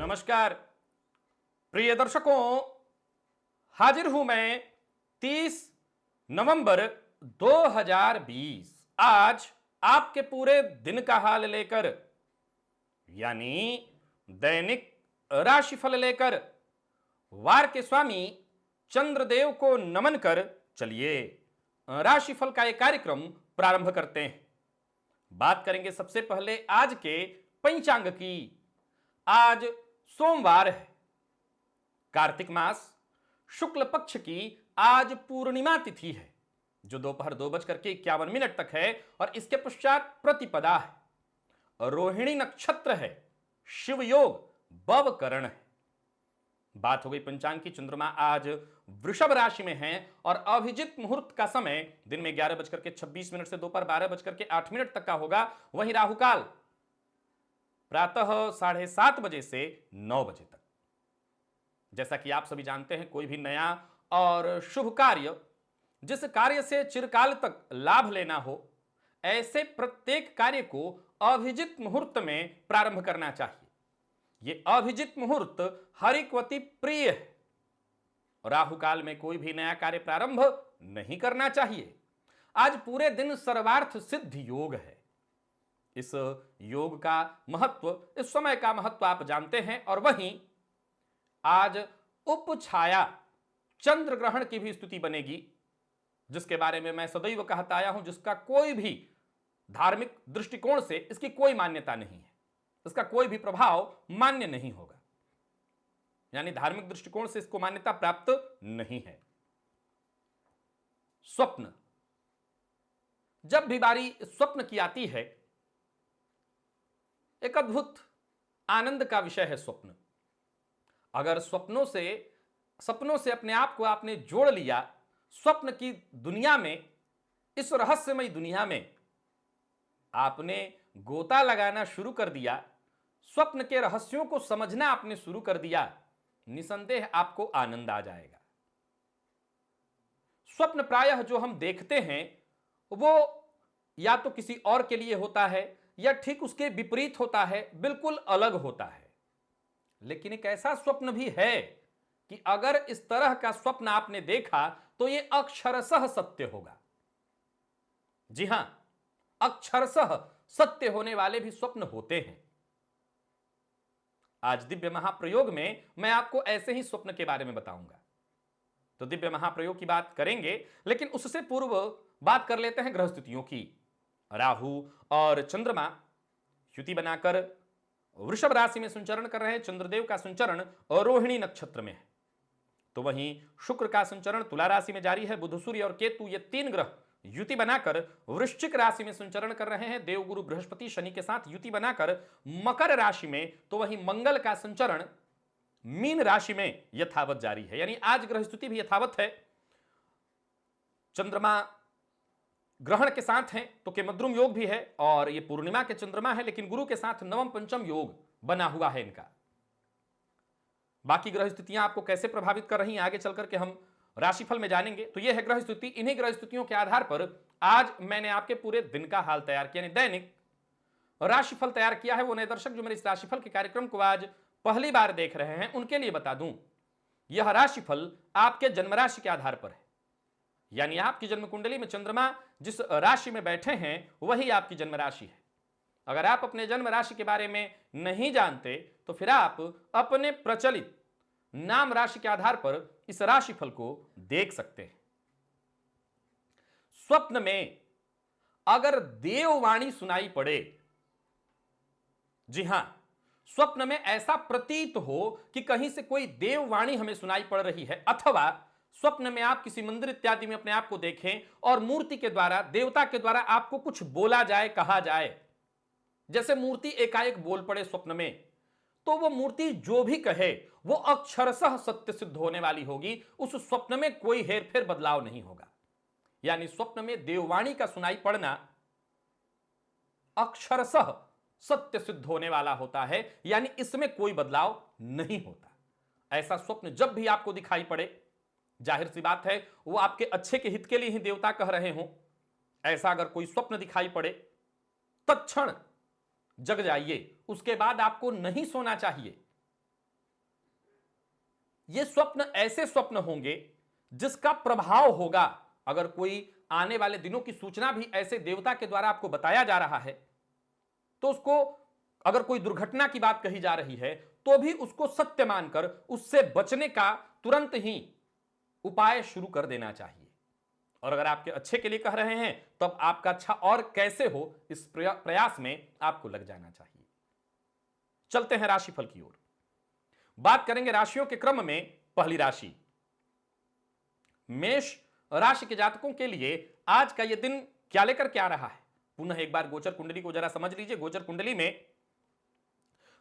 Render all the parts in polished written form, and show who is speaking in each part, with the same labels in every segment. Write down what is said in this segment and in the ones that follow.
Speaker 1: नमस्कार प्रिय दर्शकों, हाजिर हूं मैं 30 नवंबर 2020 आज आपके पूरे दिन का हाल लेकर, यानी दैनिक राशिफल लेकर वार के स्वामी चंद्रदेव को नमन कर चलिए राशिफल का एक कार्यक्रम प्रारंभ करते हैं। बात करेंगे सबसे पहले आज के पंचांग की। आज सोमवार है, कार्तिक मास शुक्ल पक्ष की आज पूर्णिमा तिथि है जो दोपहर 2:51 तक है और इसके पश्चात प्रतिपदा है। रोहिणी नक्षत्र है, शिव योग भवकरण है। बात हो गई पंचांग की। चंद्रमा आज वृषभ राशि में है और अभिजित मुहूर्त का समय दिन में 11:26 से दोपहर 12:08 तक का होगा। वहीं राहुकाल प्रातः 7:30 बजे से 9 बजे तक। जैसा कि आप सभी जानते हैं, कोई भी नया और शुभ कार्य, जिस कार्य से चिरकाल तक लाभ लेना हो, ऐसे प्रत्येक कार्य को अभिजित मुहूर्त में प्रारंभ करना चाहिए। यह अभिजित मुहूर्त हरिक्वती प्रिय है। राहुकाल में कोई भी नया कार्य प्रारंभ नहीं करना चाहिए। आज पूरे दिन सर्वार्थ सिद्ध योग है। इस योग का महत्व, इस समय का महत्व आप जानते हैं। और वहीं आज उपछाया चंद्र ग्रहण की भी स्थिति बनेगी, जिसके बारे में मैं सदैव कहता आया हूं, जिसका कोई भी धार्मिक दृष्टिकोण से इसकी कोई मान्यता नहीं है, इसका कोई भी प्रभाव मान्य नहीं होगा, यानी धार्मिक दृष्टिकोण से इसको मान्यता प्राप्त नहीं है। स्वप्न, जब भी बारी स्वप्न की आती है, एक अद्भुत आनंद का विषय है स्वप्न। अगर सपनों से अपने आप को आपने जोड़ लिया, स्वप्न की दुनिया में, इस रहस्यमय दुनिया में आपने गोता लगाना शुरू कर दिया, स्वप्न के रहस्यों को समझना आपने शुरू कर दिया, निसंदेह आपको आनंद आ जाएगा। स्वप्न प्रायः जो हम देखते हैं वो या तो किसी और के लिए होता है या ठीक उसके विपरीत होता है, बिल्कुल अलग होता है। लेकिन एक ऐसा स्वप्न भी है कि अगर इस तरह का स्वप्न आपने देखा तो यह अक्षरशः सत्य होगा। जी हां, अक्षरशः सत्य होने वाले भी स्वप्न होते हैं। आज दिव्य महाप्रयोग में मैं आपको ऐसे ही स्वप्न के बारे में बताऊंगा। तो दिव्य महाप्रयोग की बात करेंगे, लेकिन उससे पूर्व बात कर लेते हैं ग्रह स्थितियों की। राहु और चंद्रमा युति बनाकर वृषभ राशि में संचरण कर रहे हैं। चंद्रदेव का संचरण रोहिणी नक्षत्र में है, तो वहीं शुक्र का संचरण तुला राशि में जारी है। बुध, सूर्य और केतु ये तीन ग्रह युति बनाकर वृश्चिक राशि में संचरण कर रहे हैं। देवगुरु बृहस्पति शनि के साथ युति बनाकर मकर राशि में, तो वहीं मंगल का संचरण मीन राशि में यथावत जारी है। यानी आज ग्रह स्थिति भी यथावत है। चंद्रमा ग्रहण के साथ हैं तो केमद्रुम योग भी है और ये पूर्णिमा के चंद्रमा है, लेकिन गुरु के साथ नवम पंचम योग बना हुआ है इनका। बाकी ग्रह स्थितियां आपको कैसे प्रभावित कर रही हैं आगे चलकर के हम राशिफल में जानेंगे। तो यह है ग्रह स्थिति। इन्हीं ग्रह स्थितियों के आधार पर आज मैंने आपके पूरे दिन का हाल तैयार किया, यानी दैनिक राशिफल तैयार किया है। वो नए दर्शक जो मेरे इस राशिफल के कार्यक्रम को आज पहली बार देख रहे हैं, उनके लिए बता दूं, यह राशिफल आपके जन्म राशि के आधार पर है। यानी आपकी जन्म कुंडली में चंद्रमा जिस राशि में बैठे हैं वही आपकी जन्म राशि है। अगर आप अपने जन्म राशि के बारे में नहीं जानते तो फिर आप अपने प्रचलित नाम राशि के आधार पर इस राशिफल को देख सकते हैं। स्वप्न में अगर देववाणी सुनाई पड़े, जी हां, स्वप्न में ऐसा प्रतीत हो कि कहीं से कोई देववाणी हमें सुनाई पड़ रही है, अथवा स्वप्न में आप किसी मंदिर इत्यादि में अपने आप को देखें और मूर्ति के द्वारा, देवता के द्वारा आपको कुछ बोला जाए, कहा जाए, जैसे मूर्ति एकाएक बोल पड़े स्वप्न में, तो वो मूर्ति जो भी कहे वो अक्षरशः सत्य सिद्ध होने वाली होगी। उस स्वप्न में कोई हेरफेर बदलाव नहीं होगा। यानी स्वप्न में देववाणी का सुनाई पड़ना अक्षरशः सत्य सिद्ध होने वाला होता है, यानी इसमें कोई बदलाव नहीं होता। ऐसा स्वप्न जब भी आपको दिखाई पड़े, जाहिर सी बात है वो आपके अच्छे के हित के लिए ही देवता कह रहे हों। ऐसा अगर कोई स्वप्न दिखाई पड़े, तत्क्षण जग जाइए। उसके बाद आपको नहीं सोना चाहिए। ये स्वप्न ऐसे स्वप्न होंगे जिसका प्रभाव होगा। अगर कोई आने वाले दिनों की सूचना भी ऐसे देवता के द्वारा आपको बताया जा रहा है तो उसको, अगर कोई दुर्घटना की बात कही जा रही है तो भी उसको सत्य मानकर उससे बचने का तुरंत ही उपाय शुरू कर देना चाहिए। और अगर आपके अच्छे के लिए कह रहे हैं तो अब आपका अच्छा और कैसे हो इस प्रयास में आपको लग जाना चाहिए। चलते हैं राशिफल की ओर। बात करेंगे राशियों के क्रम में पहली राशि मेष राशि के जातकों के लिए आज का यह दिन क्या लेकर के आ रहा है। पुनः एक बार गोचर कुंडली को जरा समझ लीजिए। गोचर कुंडली में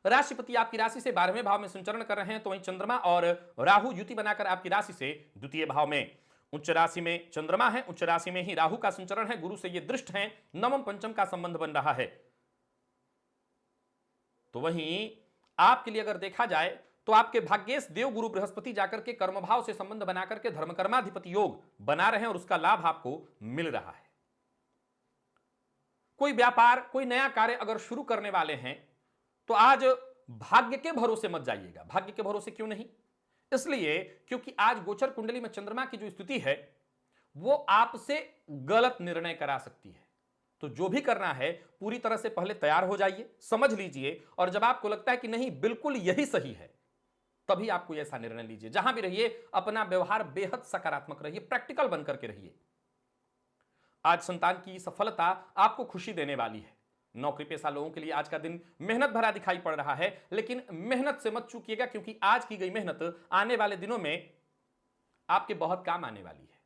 Speaker 1: राशिपति आपकी राशि से 12वें भाव में संचरण कर रहे हैं, तो वहीं चंद्रमा और राहु युति बनाकर आपकी राशि से द्वितीय भाव में, उच्च राशि में चंद्रमा है, उच्च राशि में ही राहु का संचरण है, गुरु से ये दृष्ट है, नवम पंचम का संबंध बन रहा है। तो वहीं आपके लिए अगर देखा जाए तो आपके भाग्येश देव गुरु बृहस्पति जाकर के कर्म भाव से संबंध बनाकर के धर्मकर्माधिपति योग बना रहे हैं और उसका लाभ आपको मिल रहा है। कोई व्यापार, कोई नया कार्य अगर शुरू करने वाले हैं तो आज भाग्य के भरोसे मत जाइएगा। भाग्य के भरोसे क्यों नहीं? इसलिए क्योंकि आज गोचर कुंडली में चंद्रमा की जो स्थिति है वो आपसे गलत निर्णय करा सकती है। तो जो भी करना है पूरी तरह से पहले तैयार हो जाइए, समझ लीजिए, और जब आपको लगता है कि नहीं बिल्कुल यही सही है तभी आपको ऐसा निर्णय लीजिए। जहां भी रहिए अपना व्यवहार बेहद सकारात्मक रहिए, प्रैक्टिकल बनकर के रहिए। आज संतान की सफलता आपको खुशी देने वाली है। नौकरी पेशा लोगों के लिए आज का दिन मेहनत भरा दिखाई पड़ रहा है, लेकिन मेहनत से मत चूकिएगा क्योंकि आज की गई मेहनत आने वाले दिनों में आपके बहुत काम आने वाली है।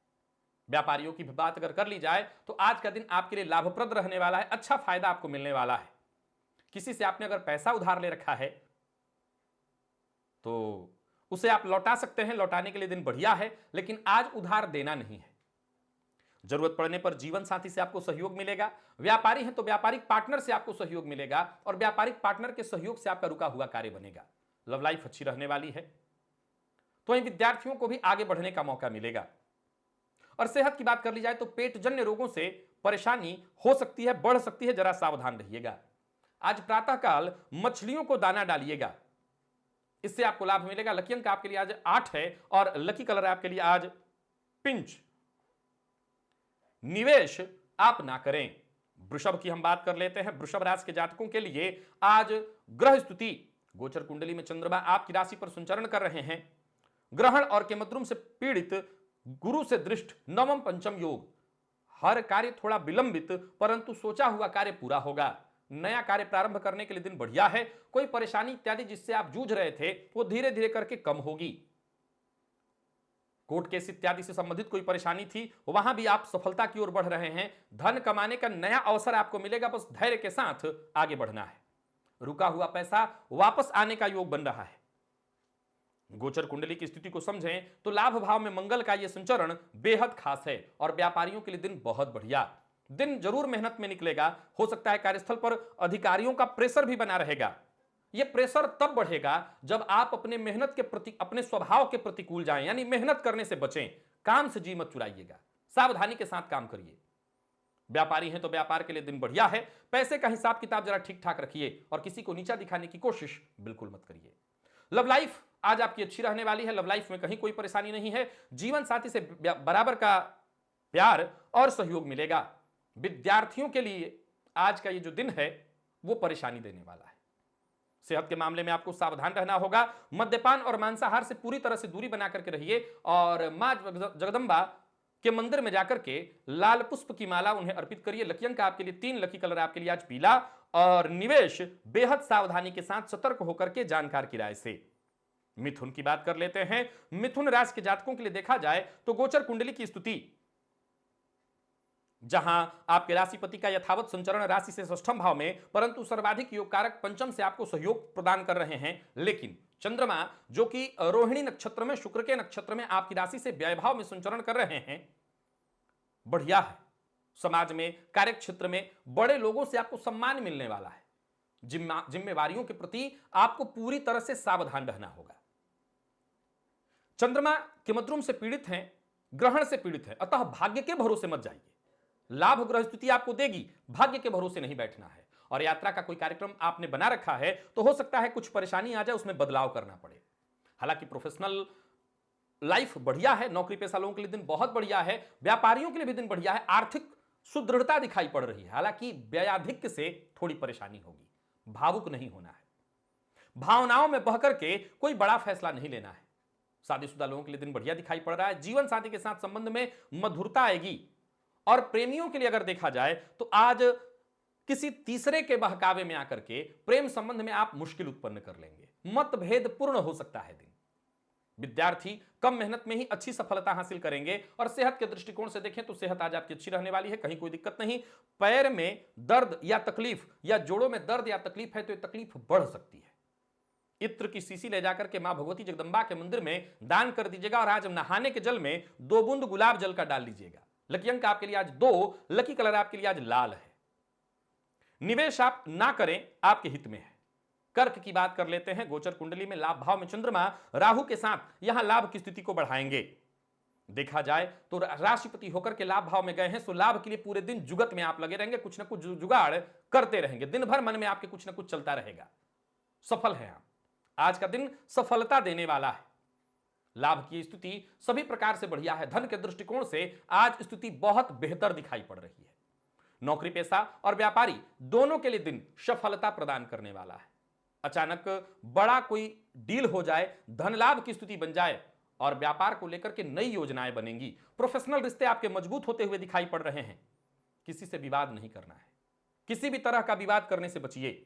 Speaker 1: व्यापारियों की भी बात अगर कर ली जाए तो आज का दिन आपके लिए लाभप्रद रहने वाला है, अच्छा फायदा आपको मिलने वाला है। किसी से आपने अगर पैसा उधार ले रखा है तो उसे आप लौटा सकते हैं, लौटाने के लिए दिन बढ़िया है, लेकिन आज उधार देना नहीं है। जरूरत पड़ने पर जीवन साथी से आपको सहयोग मिलेगा। व्यापारी हैं तो व्यापारिक पार्टनर से आपको सहयोग मिलेगा और व्यापारिक पार्टनर के सहयोग से आपका रुका हुआ कार्य बनेगा। लव लाइफ अच्छी रहने वाली है, तो इन विद्यार्थियों को भी आगे बढ़ने का मौका मिलेगा। और सेहत की बात कर ली जाए तो पेट जन्य रोगों से परेशानी हो सकती है, बढ़ सकती है, जरा सावधान रहिएगा। आज प्रातःकाल मछलियों को दाना डालिएगा, इससे आपको लाभ मिलेगा। लकी अंक आपके लिए आज 8 है और लकी कलर आपके लिए आज पिंच। निवेश आप ना करें। वृषभ की हम बात कर लेते हैं। वृषभ राशि के जातकों के लिए आज ग्रह स्थिति, गोचर कुंडली में चंद्रमा आपकी राशि पर संचरण कर रहे हैं। ग्रहण और केमद्रुम से पीड़ित, गुरु से दृष्ट, नवम पंचम योग। हर कार्य थोड़ा विलंबित परंतु सोचा हुआ कार्य पूरा होगा। नया कार्य प्रारंभ करने के लिए दिन बढ़िया है। कोई परेशानी इत्यादि जिससे आप जूझ रहे थे वो धीरे धीरे करके कम होगी। कोर्ट केस इत्यादि से संबंधित कोई परेशानी थी, वहां भी आप सफलता की ओर बढ़ रहे हैं। धन कमाने का नया अवसर आपको मिलेगा, बस धैर्य के साथ आगे बढ़ना है। रुका हुआ पैसा वापस आने का योग बन रहा है। गोचर कुंडली की स्थिति को समझें तो लाभ भाव में मंगल का यह संचरण बेहद खास है और व्यापारियों के लिए दिन बहुत बढ़िया। दिन जरूर मेहनत में निकलेगा। हो सकता है कार्यस्थल पर अधिकारियों का प्रेशर भी बना रहेगा। यह प्रेशर तब बढ़ेगा जब आप अपने मेहनत के प्रति, अपने स्वभाव के प्रतिकूल जाएं, यानी मेहनत करने से बचें। काम से जी मत चुराइएगा, सावधानी के साथ काम करिए। व्यापारी हैं तो व्यापार के लिए दिन बढ़िया है। पैसे का हिसाब किताब जरा ठीक ठाक रखिए और किसी को नीचा दिखाने की कोशिश बिल्कुल मत करिए। लव लाइफ आज आपकी अच्छी रहने वाली है। लव लाइफ में कहीं कोई परेशानी नहीं है। जीवन साथी से बराबर का प्यार और सहयोग मिलेगा। विद्यार्थियों के लिए आज का ये जो दिन है वो परेशानी देने वाला है। सेहत के मामले में आपको सावधान रहना होगा। मद्यपान और मांसाहार से पूरी तरह से दूरी बना करके रहिए और मां जगदंबा के मंदिर में जाकर के लाल पुष्प की माला उन्हें अर्पित करिए। लकी अंक आपके लिए 3, लकी कलर आपके लिए आज पीला और निवेश बेहद सावधानी के साथ सतर्क होकर के जानकार की राय से। मिथुन की बात कर लेते हैं। मिथुन राशि के जातकों के लिए देखा जाए तो गोचर कुंडली की स्थिति, जहां आपके राशिपति का यथावत संचरण राशि से षष्ठम भाव में, परंतु सर्वाधिक योग कारक पंचम से आपको सहयोग प्रदान कर रहे हैं। लेकिन चंद्रमा जो कि रोहिणी नक्षत्र में, शुक्र के नक्षत्र में आपकी राशि से व्यय भाव में संचरण कर रहे हैं, बढ़िया है। समाज में, कार्य क्षेत्र में बड़े लोगों से आपको सम्मान मिलने वाला है। जिम्मेवारियों के प्रति आपको पूरी तरह से सावधान रहना होगा। चंद्रमा केमद्रुम से पीड़ित हैं, ग्रहण से पीड़ित है, अतः भाग्य के भरोसे मत जाइए। लाभ ग्रह स्थिति आपको देगी, भाग्य के भरोसे नहीं बैठना है। और यात्रा का कोई कार्यक्रम आपने बना रखा है तो हो सकता है कुछ परेशानी आ जाए, उसमें बदलाव करना पड़े। हालांकि प्रोफेशनल लाइफ बढ़िया है, नौकरी पेशा लोगों के लिए दिन बहुत बढ़िया है, व्यापारियों के लिए भी दिन बढ़िया है, आर्थिक सुदृढ़ता दिखाई पड़ रही है। हालांकि व्ययाधिक्य से थोड़ी परेशानी होगी। भावुक नहीं होना है, भावनाओं में बहकर के कोई बड़ा फैसला नहीं लेना है। शादीशुदा लोगों के लिए दिन बढ़िया दिखाई पड़ रहा है, जीवन साथी के साथ संबंध में मधुरता आएगी। और प्रेमियों के लिए अगर देखा जाए तो आज किसी तीसरे के बहकावे में आकर के प्रेम संबंध में आप मुश्किल उत्पन्न कर लेंगे, मतभेद पूर्ण हो सकता है दिन। विद्यार्थी कम मेहनत में ही अच्छी सफलता हासिल करेंगे। और सेहत के दृष्टिकोण से देखें तो सेहत आज आपकी अच्छी रहने वाली है, कहीं कोई दिक्कत नहीं। पैर में दर्द या तकलीफ या जोड़ों में दर्द या तकलीफ है तो यह तकलीफ बढ़ सकती है। इत्र की शीशी ले जाकर के मां भगवती जगदंबा के मंदिर में दान कर दीजिएगा। और आज नहाने के जल में 2 बूंद गुलाब जल का डाल लीजिएगा। लकी अंक आपके लिए आज 2, लकी कलर आपके लिए आज लाल है। निवेश आप ना करें, आपके हित में है। कर्क की बात कर लेते हैं। गोचर कुंडली में लाभ भाव में चंद्रमा राहु के साथ यहां लाभ की स्थिति को बढ़ाएंगे। देखा जाए तो राशिपति होकर के लाभ भाव में गए हैं, सो लाभ के लिए पूरे दिन जुगत में आप लगे रहेंगे, कुछ ना कुछ जुगाड़ करते रहेंगे। दिन भर मन में आपके कुछ ना कुछ चलता रहेगा। सफल है आप, आज का दिन सफलता देने वाला है। लाभ की स्थिति सभी प्रकार से बढ़िया है। धन के दृष्टिकोण से आज स्थिति बहुत बेहतर दिखाई पड़ रही है। नौकरी पेशा और व्यापारी दोनों के लिए दिन सफलता प्रदान करने वाला है। अचानक बड़ा कोई डील हो जाए, धन लाभ की स्थिति बन जाए और व्यापार को लेकर के नई योजनाएं बनेंगी। प्रोफेशनल रिश्ते आपके मजबूत होते हुए दिखाई पड़ रहे हैं। किसी से विवाद नहीं करना है, किसी भी तरह का विवाद करने से बचिए।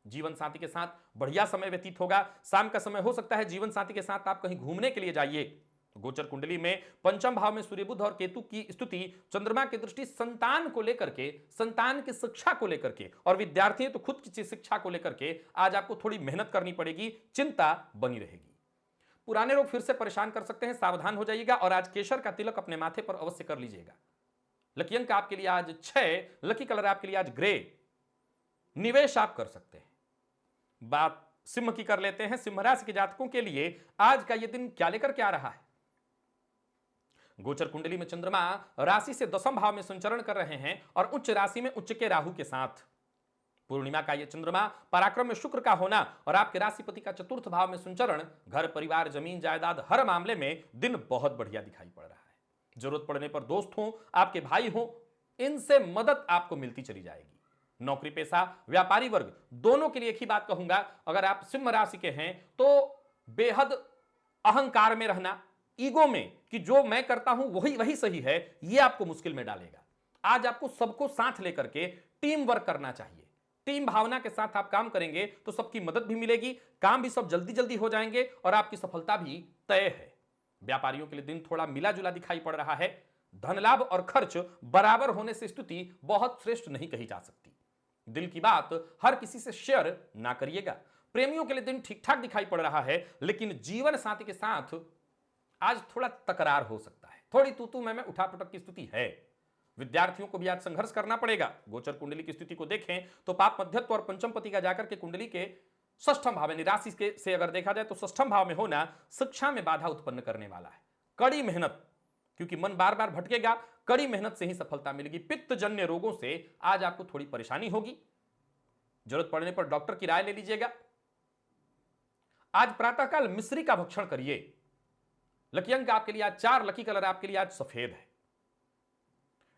Speaker 1: जीवन साथी के साथ बढ़िया समय व्यतीत होगा। शाम का समय हो सकता है जीवन साथी के साथ आप कहीं घूमने के लिए जाइए। गोचर कुंडली में पंचम भाव में सूर्य बुध और केतु की स्थिति, चंद्रमा की दृष्टि संतान को लेकर के, संतान की शिक्षा को लेकर के, और विद्यार्थी है तो खुद की शिक्षा को लेकर के आज आपको थोड़ी मेहनत करनी पड़ेगी, चिंता बनी रहेगी। पुराने रोग फिर से परेशान कर सकते हैं, सावधान हो जाइएगा। और आज केसर का तिलक अपने माथे पर अवश्य कर लीजिएगा। लकी अंक आपके लिए आज 6, लकी कलर आपके लिए आज ग्रे। निवेश आप कर सकते हैं। बात सिंह की कर लेते हैं। सिंह राशि के जातकों के लिए आज का यह दिन क्या लेकर के आ रहा है। गोचर कुंडली में चंद्रमा राशि से 10वें भाव में संचरण कर रहे हैं और उच्च राशि में उच्च के राहु के साथ। पूर्णिमा का यह चंद्रमा पराक्रम में शुक्र का होना और आपके राशिपति का 4th भाव में संचरण, घर परिवार जमीन जायदाद हर मामले में दिन बहुत बढ़िया दिखाई पड़ रहा है। जरूरत पड़ने पर दोस्त हो, आपके भाई हो, इनसे मदद आपको मिलती चली जाएगी। नौकरी पेशा व्यापारी वर्ग दोनों के लिए एक ही बात कहूंगा, अगर आप सिंह राशि के हैं तो बेहद अहंकार में रहना, ईगो में कि जो मैं करता हूं वही सही है, यह आपको मुश्किल में डालेगा। आज आपको सबको साथ लेकर के टीम वर्क करना चाहिए। टीम भावना के साथ आप काम करेंगे तो सबकी मदद भी मिलेगी, काम भी सब जल्दी जल्दी हो जाएंगे और आपकी सफलता भी तय है। व्यापारियों के लिए दिन थोड़ा मिला जुला दिखाई पड़ रहा है। धन लाभ और खर्च बराबर होने से स्थिति बहुत श्रेष्ठ नहीं कही जा सकती। दिल की बात हर किसी से शेयर ना करिएगा। प्रेमियों के लिए दिन ठीक ठाक दिखाई पड़ रहा है, लेकिन जीवन साथी के साथ आज थोड़ा तकरार हो सकता है, थोड़ी तू मैं उठापटक की स्थिति है। विद्यार्थियों को भी आज संघर्ष करना पड़ेगा। गोचर कुंडली की स्थिति को देखें तो पाप मध्यत्व और पंचम पति का जाकर के कुंडली के 6ठ भाव में निराशि से अगर देखा जाए तो 6ठ भाव में होना शिक्षा में बाधा उत्पन्न करने वाला है। कड़ी मेहनत, क्योंकि मन बार बार भटकेगा, कड़ी मेहनत से ही सफलता मिलेगी। पित्तजन्य रोगों से आज आपको थोड़ी परेशानी होगी, जरूरत पड़ने पर डॉक्टर की राय ले लीजिएगा। आज प्रातःकाल मिश्री का भक्षण करिए। लकी अंक आपके लिए आज 4, लकी कलर आपके लिए आज सफेद है।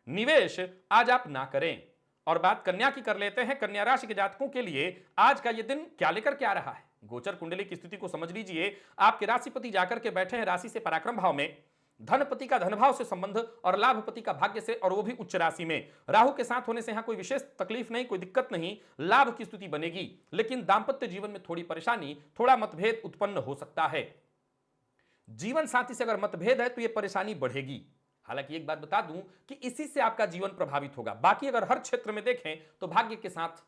Speaker 1: निवेश आज आप ना करें। और बात कन्या की कर लेते हैं। कन्या राशि के जातकों के लिए आज का यह दिन क्या लेकर के आ रहा है। गोचर कुंडली की स्थिति को समझ लीजिए। आपके राशिपति जाकर के बैठे हैं राशि से पराक्रम भाव में, धनपति का धनभाव से संबंध और लाभपति का भाग्य से, और वो भी उच्च राशि में। राहु के साथ होने से यहां कोई विशेष तकलीफ नहीं, कोई दिक्कत नहीं, लाभ की स्थिति बनेगी। लेकिन दांपत्य जीवन में थोड़ी परेशानी, थोड़ा मतभेद उत्पन्न हो सकता है। जीवन साथी से अगर मतभेद है तो यह परेशानी बढ़ेगी। हालांकि एक बात बता दूं कि इसी से आपका जीवन प्रभावित होगा। बाकी अगर हर क्षेत्र में देखें तो भाग्य के साथ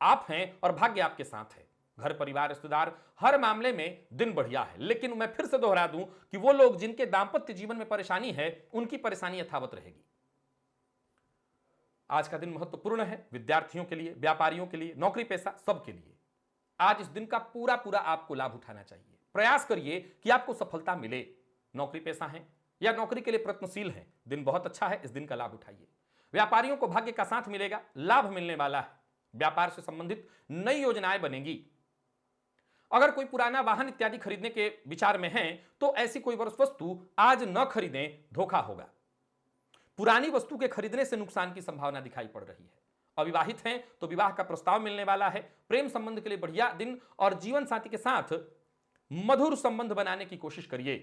Speaker 1: आप हैं और भाग्य आपके साथ है। घर परिवार रिश्तेदार हर मामले में दिन बढ़िया है। लेकिन मैं फिर से दोहरा दूं कि वो लोग जिनके दांपत्य जीवन में परेशानी है, उनकी परेशानी यथावत रहेगी। आज का दिन महत्वपूर्ण है विद्यार्थियों के लिए, व्यापारियों के लिए, नौकरी पेशा सबके लिए। आज इस दिन का पूरा आपको लाभ उठाना चाहिए। प्रयास करिए कि आपको सफलता मिले। नौकरी पेशा है या नौकरी के लिए प्रयत्नशील हैं, दिन बहुत अच्छा है, इस दिन का लाभ उठाइए। व्यापारियों को भाग्य का साथ मिलेगा, लाभ मिलने वाला है। व्यापार से संबंधित नई योजनाएं बनेंगी। अगर कोई पुराना वाहन इत्यादि खरीदने के विचार में हैं तो ऐसी कोई वस्तु आज न खरीदें, धोखा होगा। पुरानी वस्तु के खरीदने से नुकसान की संभावना दिखाई पड़ रही है। अविवाहित हैं तो विवाह का प्रस्ताव मिलने वाला है। प्रेम संबंध के लिए बढ़िया दिन और जीवन साथी के साथ मधुर संबंध बनाने की कोशिश करिए।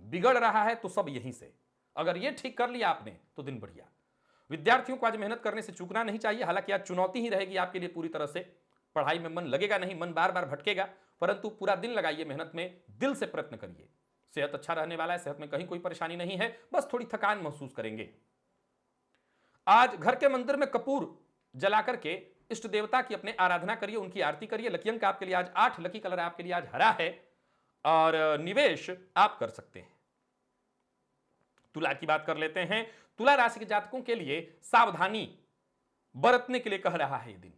Speaker 1: बिगड़ रहा है तो सब यहीं से, अगर ये ठीक कर लिया आपने तो दिन बढ़िया। विद्यार्थियों को आज मेहनत करने से चूकना नहीं चाहिए। हालांकि आज चुनौती ही रहेगी आपके लिए पूरी तरह से, पढ़ाई में मन लगेगा नहीं, मन बार बार भटकेगा, परंतु पूरा दिन लगाइए मेहनत में, दिल से प्रयत्न करिए। सेहत अच्छा रहने वाला है, सेहत में कहीं कोई परेशानी नहीं है, बस थोड़ी थकान महसूस करेंगे। आज घर के मंदिर में कपूर जला करके इष्ट देवता की अपने आराधना करिए, उनकी आरती करिए। लकी अंक आपके लिए आज 8, लकी कलर आपके लिए आज हरा है और निवेश आप कर सकते हैं। तुला की बात कर लेते हैं। तुला राशि के जातकों के लिए सावधानी बरतने के लिए कह रहा है ये दिन।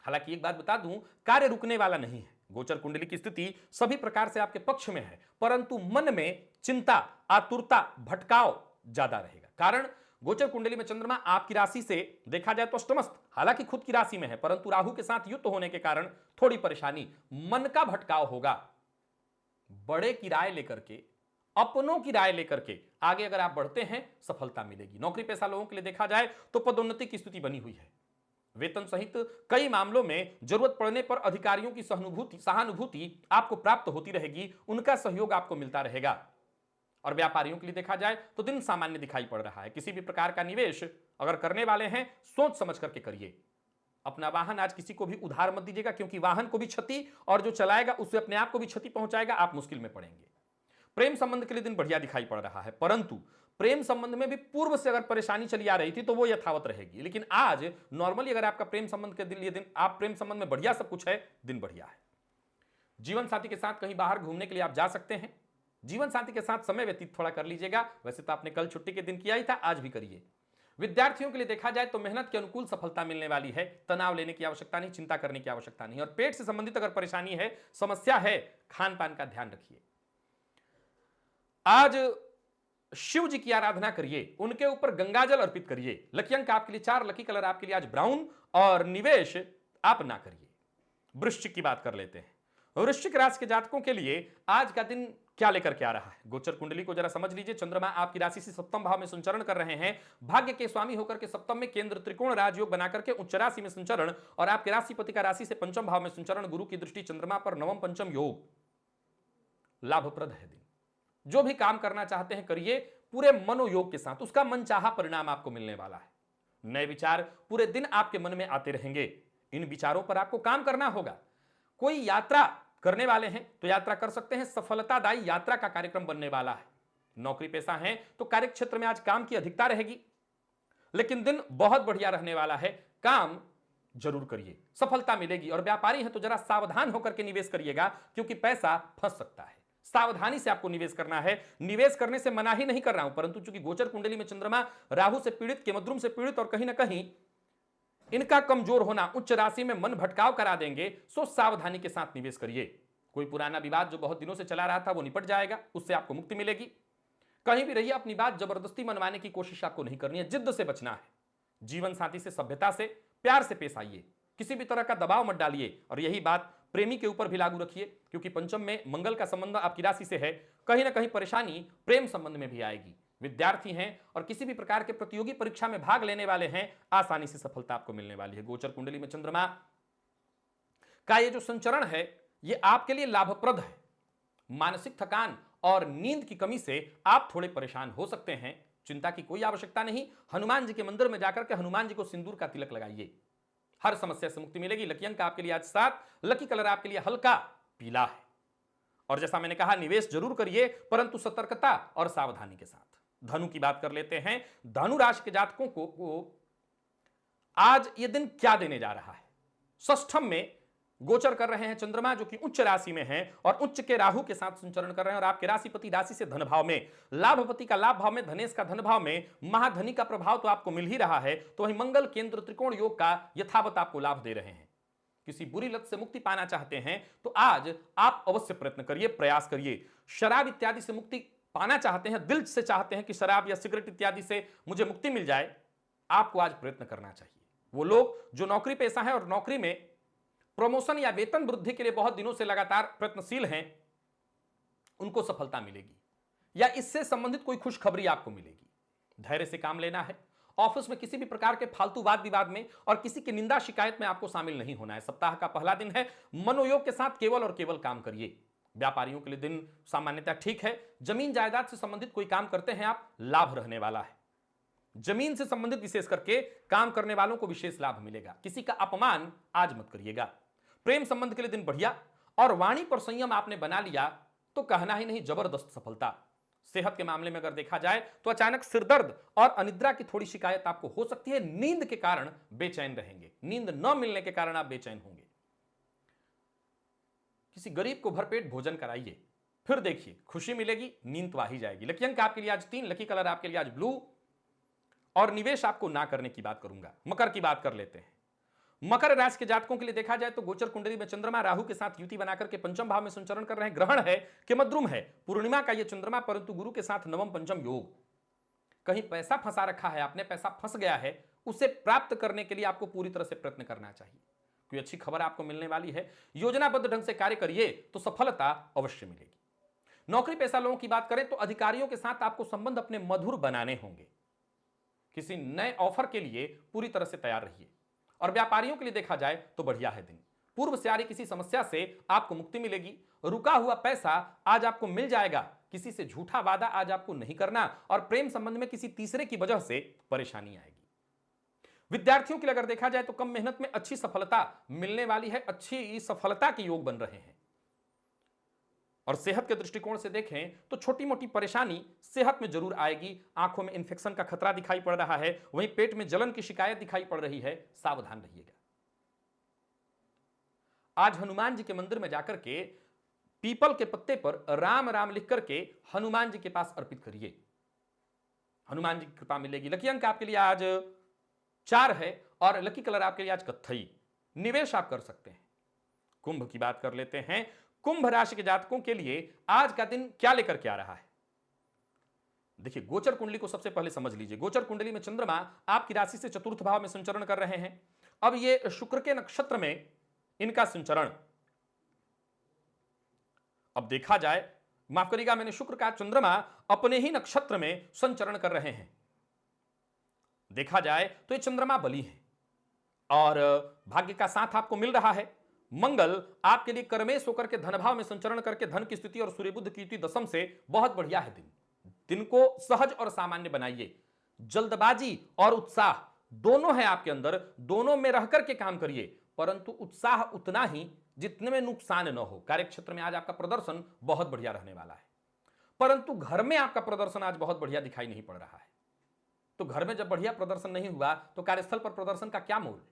Speaker 1: हालांकि एक बात बता दूं, कार्य रुकने वाला नहीं है। गोचर कुंडली की स्थिति सभी प्रकार से आपके पक्ष में है, परंतु मन में चिंता, आतुरता, भटकाव ज्यादा रहेगा। कारण गोचर कुंडली में चंद्रमा आपकी राशि से देखा जाए तो अष्टमस्थ, हालांकि खुद की राशि में है, परंतु राहु के साथ युक्त होने के कारण थोड़ी परेशानी, मन का भटकाव होगा। बड़े की राय लेकर के, अपनों की राय लेकर के आगे अगर आप बढ़ते हैं सफलता मिलेगी। नौकरी पेशा लोगों के लिए देखा जाए तो पदोन्नति की स्थिति बनी हुई है। वेतन सहित कई मामलों में जरूरत पड़ने पर अधिकारियों की सहानुभूति आपको प्राप्त होती रहेगी, उनका सहयोग आपको मिलता रहेगा। और व्यापारियों के लिए देखा जाए तो दिन सामान्य दिखाई पड़ रहा है। किसी भी प्रकार का निवेश अगर करने वाले हैं सोच समझ करके करिए। अपना वाहन आज किसी को भी उधार मत दीजिएगा, क्योंकि वाहन को भी क्षति और जो चलाएगा उससे अपने आप को भी क्षति पहुंचाएगा, आप मुश्किल में पड़ेंगे। प्रेम संबंध के लिए दिन बढ़िया दिखाई पड़ रहा है, परंतु प्रेम संबंध में भी पूर्व से अगर परेशानी चली आ रही थी तो वो यथावत रहेगी। लेकिन आज नॉर्मली अगर आपका प्रेम संबंध के दिन, ये दिन आप प्रेम संबंध में बढ़िया सब कुछ है, दिन बढ़िया है। जीवन साथी के साथ कहीं बाहर घूमने के लिए आप जा सकते हैं। जीवन साथी के साथ समय व्यतीत थोड़ा कर लीजिएगा। वैसे तो आपने कल छुट्टी के दिन किया ही था, आज भी करिए। विद्यार्थियों के लिए देखा जाए तो मेहनत के अनुकूल सफलता मिलने वाली है। तनाव लेने की आवश्यकता नहीं, चिंता करने की आवश्यकता नहीं। और पेट से संबंधित अगर परेशानी है, समस्या है, खान पान का ध्यान रखिए। आज शिव जी की आराधना करिए, उनके ऊपर गंगाजल अर्पित करिए। लकी अंक आपके लिए 4, लकी कलर आपके लिए आज ब्राउन और निवेश आप ना करिए। वृश्चिक की बात कर लेते हैं। वृश्चिक राशि के जातकों के लिए आज का दिन क्या लेकर के आ रहा है, गोचर कुंडली को जरा समझ लीजिए। चंद्रमा आपकी राशि से सप्तम भाव में संचरण कर रहे हैं। भाग्य के स्वामी होकर के सप्तम में केंद्र त्रिकोण राजयोग बनाकर के उच्च राशि में संचरण, और आपके राशिपति का राशि से पंचम भाव में संचरण, गुरु की दृष्टि चंद्रमा पर, नवम पंचम योग, लाभप्रद है दिन। जो भी काम करना चाहते हैं करिए पूरे मनोयोग के साथ, उसका मनचाहा परिणाम आपको मिलने वाला है। नए विचार पूरे दिन आपके मन में आते रहेंगे, इन विचारों पर आपको काम करना होगा। कोई यात्रा करने वाले हैं तो यात्रा कर सकते हैं, सफलतादायी यात्रा का कार्यक्रम बनने वाला है। नौकरी पेशा है तो कार्य क्षेत्र में आज काम की अधिकता रहेगी, लेकिन दिन बहुत बढ़िया रहने वाला है। काम जरूर करिए, सफलता मिलेगी। और व्यापारी है तो जरा सावधान होकर के निवेश करिएगा, क्योंकि पैसा फंस सकता है। सावधानी से आपको निवेश करना है। निवेश करने से मना ही नहीं कर रहा हूं, परंतु चूंकि गोचर कुंडली में चंद्रमा राहु से पीड़ित, केमद्रुम से पीड़ित, और कहीं ना कहीं इनका कमजोर होना उच्च राशि में मन भटकाव करा देंगे, सो सावधानी के साथ निवेश करिए। कोई पुराना विवाद जो बहुत दिनों से चला रहा था वो निपट जाएगा, उससे आपको मुक्ति मिलेगी। कहीं भी रहिए, अपनी बात जबरदस्ती मनवाने की कोशिश आपको नहीं करनी है, जिद्द से बचना है। जीवन साथी से सभ्यता से, प्यार से पेश आइए, किसी भी तरह का दबाव मत डालिए। और यही बात प्रेमी के ऊपर भी लागू रखिए, क्योंकि पंचम में मंगल का संबंध आपकी राशि से है। कहीं ना कहीं परेशानी प्रेम संबंध में भी आएगी। विद्यार्थी हैं और किसी भी प्रकार के प्रतियोगी परीक्षा में भाग लेने वाले हैं, आसानी से सफलता आपको मिलने वाली है। गोचर कुंडली में चंद्रमा का ये जो संचरण है ये आपके लिए लाभप्रद है। मानसिक थकान और नींद की कमी से आप थोड़े परेशान हो सकते हैं, चिंता की कोई आवश्यकता नहीं। हनुमान जी के मंदिर में जाकर के हनुमान जी को सिंदूर का तिलक लगाइए, हर समस्या से मुक्ति मिलेगी। लकी अंक आपके लिए आज 7, लकी कलर आपके लिए हल्का पीला है। और जैसा मैंने कहा, निवेश जरूर करिए, परंतु सतर्कता और सावधानी के साथ। धनु की बात कर लेते हैं। धनु राशि के जातकों को आज यह दिन क्या देने जा रहा है। षष्ठम में गोचर कर रहे हैं चंद्रमा, जो कि उच्च राशि में है, और उच्च के राहु के साथ संचरण कर रहे हैं। और आपके राशिपति राशि से धन भाव में, लाभपति का लाभ भाव में, धनेश का धन भाव में, महाधनी का प्रभाव तो आपको मिल ही रहा है, तो वही मंगल केंद्र त्रिकोण योग का यथावत आपको लाभ दे रहे हैं। किसी बुरी लत से मुक्ति पाना चाहते हैं तो आज आप अवश्य प्रयत्न करिए, प्रयास करिए। शराब इत्यादि से मुक्ति पाना चाहते हैं, दिल से चाहते हैं कि शराब या सिगरेट इत्यादि से मुझे मुक्ति मिल जाए, आपको आज प्रयत्न करना चाहिए। वो लोग जो नौकरी पेशा है और नौकरी में प्रमोशन या वेतन वृद्धि के लिए बहुत दिनों से लगातार प्रयत्नशील हैं, उनको सफलता मिलेगी या इससे संबंधित कोई खुशखबरी आपको मिलेगी। धैर्य से काम लेना है। ऑफिस में किसी भी प्रकार के फालतू वाद विवाद में और किसी की निंदा शिकायत में आपको शामिल नहीं होना है। सप्ताह का पहला दिन है, मनोयोग के साथ केवल और केवल काम करिए। व्यापारियों के लिए दिन सामान्यतः ठीक है। जमीन जायदाद से संबंधित कोई काम करते हैं आप, लाभ रहने वाला है। जमीन से संबंधित विशेष करके काम करने वालों को विशेष लाभ मिलेगा। किसी का अपमान आज मत करिएगा। प्रेम संबंध के लिए दिन बढ़िया और वाणी पर संयम आपने बना लिया तो कहना ही नहीं, जबरदस्त सफलता। सेहत के मामले में अगर देखा जाए तो अचानक सिरदर्द और अनिद्रा की थोड़ी शिकायत आपको हो सकती है। नींद के कारण बेचैन रहेंगे, नींद न मिलने के कारण आप बेचैन होंगे। किसी गरीब को भरपेट भोजन कराइए, फिर देखिए खुशी मिलेगी, नींद तो आ ही जाएगी। लकी अंक आपके लिए आज 3, लकी कलर आपके लिए आज ब्लू और निवेश आपको ना करने की बात करूंगा। मकर की बात कर लेते हैं। मकर राशि के जातकों के लिए देखा जाए तो गोचर कुंडली में चंद्रमा राहु के साथ युति बनाकर के पंचम भाव में संचरण कर रहे हैं। ग्रहण है कि मद्रुम है, पूर्णिमा का यह चंद्रमा, परंतु गुरु के साथ नवम पंचम योग। कहीं पैसा फंसा रखा है आपने, पैसा फंस गया है, उसे प्राप्त करने के लिए आपको पूरी तरह से प्रयत्न करना चाहिए। कोई अच्छी खबर आपको मिलने वाली है। योजनाबद्ध ढंग से कार्य करिए तो सफलता अवश्य मिलेगी। नौकरी पेशा लोगों की बात करें तो अधिकारियों के साथ आपको संबंध अपने मधुर बनाने होंगे। किसी नए ऑफर के लिए पूरी तरह से तैयार रहिए। और व्यापारियों के लिए देखा जाए तो बढ़िया है दिन। पूर्व से आ रही किसी समस्या से आपको मुक्ति मिलेगी। रुका हुआ पैसा आज आपको मिल जाएगा। किसी से झूठा वादा आज आपको नहीं करना और प्रेम संबंध में किसी तीसरे की वजह से परेशानी आएगी। विद्यार्थियों के लिए अगर देखा जाए तो कम मेहनत में अच्छी सफलता मिलने वाली है। अच्छी सफलता के योग बन रहे हैं। और सेहत के दृष्टिकोण से देखें तो छोटी मोटी परेशानी सेहत में जरूर आएगी। आंखों में इंफेक्शन का खतरा दिखाई पड़ रहा है, वहीं पेट में जलन की शिकायत दिखाई पड़ रही है, सावधान रहिएगा। आज हनुमान जी के मंदिर में जाकर के पीपल के पत्ते पर राम राम लिख करके हनुमान जी के पास अर्पित करिए, हनुमान जी की कृपा मिलेगी। लकी अंक आपके लिए आज 4 है और लकी कलर आपके लिए आज कत्थई। निवेश आप कर सकते हैं। कुंभ की बात कर लेते हैं। कुंभ राशि के जातकों के लिए आज का दिन क्या लेकर के आ रहा है? देखिए, गोचर कुंडली को सबसे पहले समझ लीजिए। गोचर कुंडली में चंद्रमा आपकी राशि से चतुर्थ भाव में संचरण कर रहे हैं। अब ये शुक्र के नक्षत्र में इनका संचरण, अब देखा जाए, माफ करिएगा, मैंने शुक्र का, चंद्रमा अपने ही नक्षत्र में संचरण कर रहे हैं। देखा जाए तो ये चंद्रमा बली है और भाग्य का साथ आपको मिल रहा है। मंगल आपके लिए कर्मेश होकर के धन भाव में संचरण करके धन की स्थिति और सूर्य बुध की युति दशम से बहुत बढ़िया है दिन। दिन को सहज और सामान्य बनाइए। जल्दबाजी और उत्साह दोनों है आपके अंदर, दोनों में रहकर के काम करिए, परंतु उत्साह उतना ही जितने में नुकसान न हो। कार्यक्षेत्र में आज आपका प्रदर्शन बहुत बढ़िया रहने वाला है, परंतु घर में आपका प्रदर्शन आज बहुत बढ़िया दिखाई नहीं पड़ रहा है। तो घर में जब बढ़िया प्रदर्शन नहीं हुआ तो कार्यस्थल पर प्रदर्शन का क्या मोल?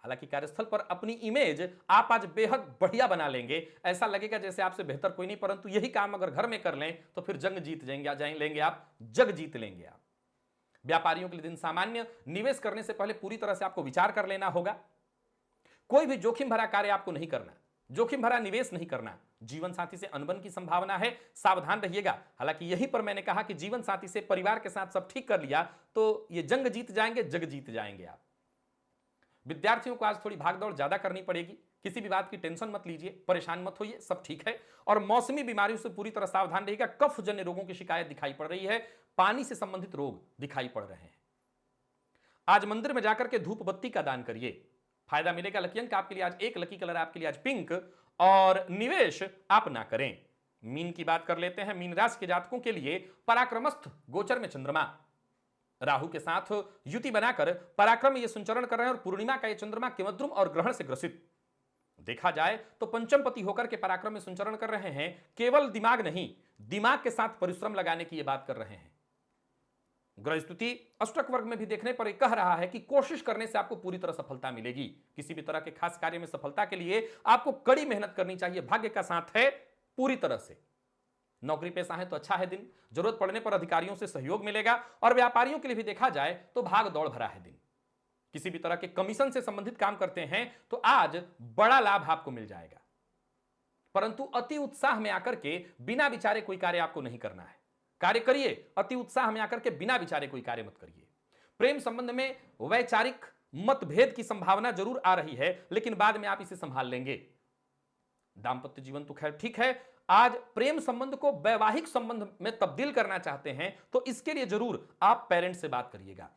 Speaker 1: हालांकि कार्यस्थल पर अपनी इमेज आप आज बेहद बढ़िया बना लेंगे, ऐसा लगेगा जैसे आपसे बेहतर कोई नहीं, परंतु यही काम अगर घर में कर लें तो फिर जंग जीत लेंगे आप, जग जीत लेंगे आप। व्यापारियों के लिए दिन सामान्य। निवेश करने से पहले पूरी तरह से आपको विचार कर लेना होगा। कोई भी जोखिम भरा कार्य आपको नहीं करना, जोखिम भरा निवेश नहीं करना। जीवन साथी से अनबन की संभावना है, सावधान रहिएगा। हालांकि यहीं पर मैंने कहा कि जीवन साथी से परिवार के साथ सब ठीक कर लिया तो ये जंग जीत जाएंगे, जग जीत जाएंगे आप। विद्यार्थियों को आज थोड़ी भागदौड़ ज्यादा करनी पड़ेगी। किसी भी बात की टेंशन मत लीजिए, परेशान मत होइए, सब ठीक है। और मौसमी बीमारियों से पूरी तरह सावधान रहिएगा। कफ जन्य रोगों की शिकायत दिखाई पड़ रही है, पानी से संबंधित रोग दिखाई पड़ रहे हैं। आज मंदिर में जाकर के धूप बत्ती का दान करिए, फायदा मिलेगा। लकी अंक आपके लिए आज 1, लकी कलर आपके लिए आज पिंक और निवेश आप ना करें। मीन की बात कर लेते हैं। मीन राशि के जातकों के लिए पराक्रमस्थ गोचर में चंद्रमा राहु के साथ युति बनाकर पराक्रम ये संचरण कर रहे हैं और पूर्णिमा का ये चंद्रमा केमद्रुम और ग्रहण से ग्रसित। देखा जाए तो पंचमपति होकर के पराक्रम में संचरण कर रहे हैं। केवल दिमाग नहीं, दिमाग के साथ परिश्रम लगाने की ये बात कर रहे हैं। ग्रह स्तुति अष्टक वर्ग में भी देखने पर कह रहा है कि कोशिश करने से आपको पूरी तरह सफलता मिलेगी। किसी भी तरह के खास कार्य में सफलता के लिए आपको कड़ी मेहनत करनी चाहिए। भाग्य का साथ है पूरी तरह से। नौकरी पेशा है तो अच्छा है दिन। जरूरत पड़ने पर अधिकारियों से सहयोग मिलेगा और व्यापारियों के लिए भी देखा जाए तो भाग दौड़ भरा है दिन। किसी भी तरह के कमीशन से संबंधित काम करते हैं तो आज बड़ा लाभ आपको मिल जाएगा, परंतु अति उत्साह में आकर के बिना विचारे कोई कार्य आपको नहीं करना है। कार्य करिए, अति उत्साह में आकर के बिना विचारे कोई कार्य मत करिए। प्रेम संबंध में वैचारिक मतभेद की संभावना जरूर आ रही है, लेकिन बाद में आप इसे संभाल लेंगे। दाम्पत्य जीवन तो खैर ठीक है, आज प्रेम संबंध को वैवाहिक संबंध में तब्दील करना चाहते हैं तो इसके लिए जरूर आप पेरेंट्स से बात करिएगा।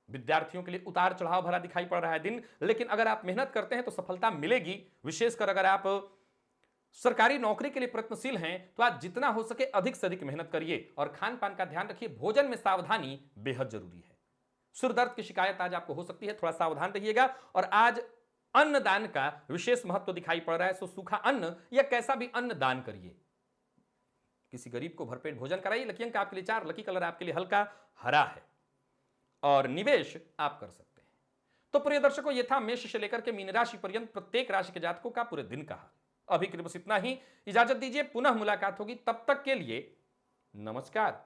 Speaker 1: विद्यार्थियों के लिए उतार चढ़ाव भरा दिखाई पड़ रहा है दिन, लेकिन अगर आप मेहनत करते हैं तो सफलता मिलेगी। विशेषकर अगर आप सरकारी नौकरी के लिए प्रयत्नशील हैं तो आज जितना हो सके अधिक से अधिक मेहनत करिए और खान पान का ध्यान रखिए। भोजन में सावधानी बेहद जरूरी है। सिर दर्द की शिकायत आज आपको हो सकती है, थोड़ा सावधान रहिएगा। और आज अन्नदान का विशेष महत्व दिखाई पड़ रहा है, सो सूखा अन्न या कैसा भी अन्न दान करिए, किसी गरीब को भरपेट भोजन कराइए। लकी अंक आपके लिए 4, लकी कलर आपके लिए हल्का हरा है और निवेश आप कर सकते हैं। तो प्रिय दर्शकों, यह था मेष से लेकर के मीन राशि पर्यंत प्रत्येक राशि के जातकों का पूरे दिन का हाल। अभी के लिए बस इतना ही, इजाजत दीजिए, पुनः मुलाकात होगी, तब तक के लिए नमस्कार।